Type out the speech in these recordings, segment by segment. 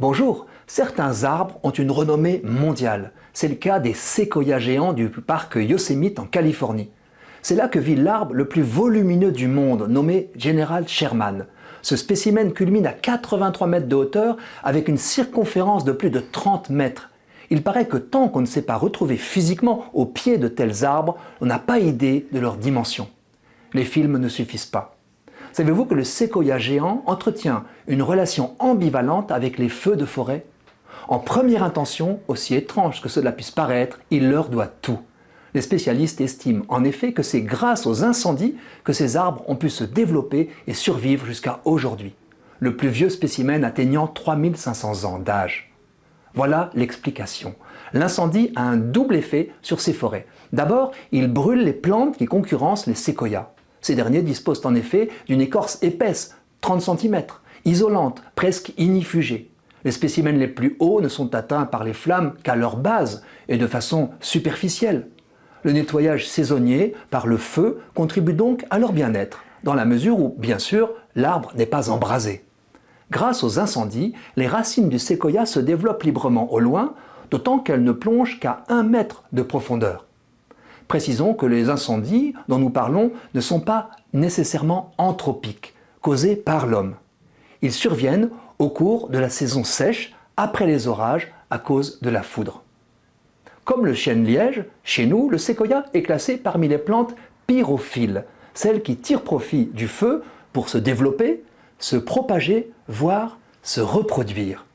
Bonjour, certains arbres ont une renommée mondiale. C'est le cas des séquoias géants du parc Yosemite en Californie. C'est là que vit l'arbre le plus volumineux du monde, nommé General Sherman. Ce spécimen culmine à 83 mètres de hauteur avec une circonférence de plus de 30 mètres. Il paraît que tant qu'on ne s'est pas retrouvé physiquement au pied de tels arbres, on n'a pas idée de leur dimension. Les films ne suffisent pas. Savez-vous que le séquoia géant entretient une relation ambivalente avec les feux de forêt? En première intention, aussi étrange que cela puisse paraître, il leur doit tout. Les spécialistes estiment en effet que c'est grâce aux incendies que ces arbres ont pu se développer et survivre jusqu'à aujourd'hui, le plus vieux spécimen atteignant 3500 ans d'âge. Voilà l'explication. L'incendie a un double effet sur ces forêts. D'abord, il brûle les plantes qui concurrencent les séquoias. Ces derniers disposent en effet d'une écorce épaisse, 30 cm, isolante, presque ignifugée. Les spécimens les plus hauts ne sont atteints par les flammes qu'à leur base et de façon superficielle. Le nettoyage saisonnier par le feu contribue donc à leur bien-être, dans la mesure où, bien sûr, l'arbre n'est pas embrasé. Grâce aux incendies, les racines du séquoia se développent librement au loin, d'autant qu'elles ne plongent qu'à 1 mètre de profondeur. Précisons que les incendies dont nous parlons ne sont pas nécessairement anthropiques, causés par l'homme. Ils surviennent au cours de la saison sèche, après les orages, à cause de la foudre. Comme le chêne-liège, chez nous, le séquoia est classé parmi les plantes pyrophiles, celles qui tirent profit du feu pour se développer, se propager, voire se reproduire.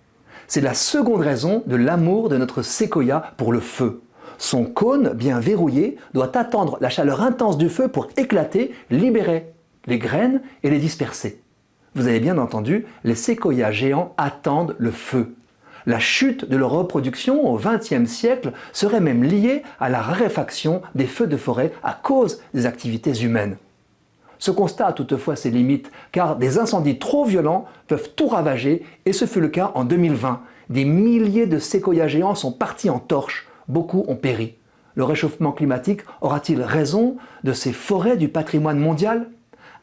C'est la seconde raison de l'amour de notre séquoia pour le feu. Son cône, bien verrouillé, doit attendre la chaleur intense du feu pour éclater, libérer les graines et les disperser. Vous avez bien entendu, les séquoias géants attendent le feu. La chute de leur reproduction au XXe siècle serait même liée à la raréfaction des feux de forêt à cause des activités humaines. Ce constat a toutefois ses limites, car des incendies trop violents peuvent tout ravager, et ce fut le cas en 2020. Des milliers de séquoias géants sont partis en torche, beaucoup ont péri. Le réchauffement climatique aura-t-il raison de ces forêts du patrimoine mondial?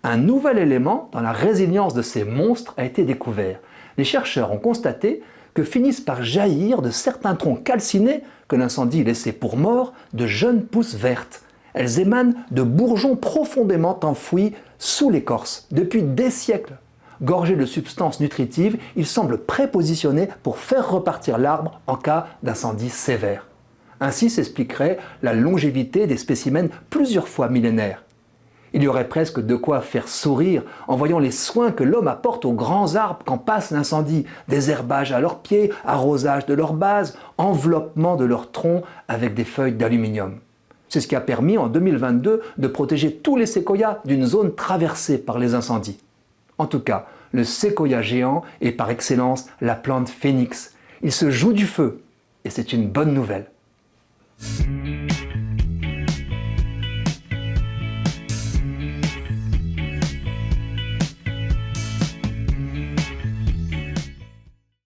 Un nouvel élément dans la résilience de ces monstres a été découvert. Les chercheurs ont constaté que finissent par jaillir de certains troncs calcinés que l'incendie laissait pour morts de jeunes pousses vertes. Elles émanent de bourgeons profondément enfouis sous l'écorce depuis des siècles. Gorgés de substances nutritives, ils semblent prépositionnés pour faire repartir l'arbre en cas d'incendie sévère. Ainsi s'expliquerait la longévité des spécimens plusieurs fois millénaires. Il y aurait presque de quoi faire sourire en voyant les soins que l'homme apporte aux grands arbres quand passe l'incendie, désherbage à leurs pieds, arrosage de leur base, enveloppement de leurs troncs avec des feuilles d'aluminium. C'est ce qui a permis en 2022 de protéger tous les séquoias d'une zone traversée par les incendies. En tout cas, le séquoia géant est par excellence la plante phénix. Il se joue du feu et c'est une bonne nouvelle.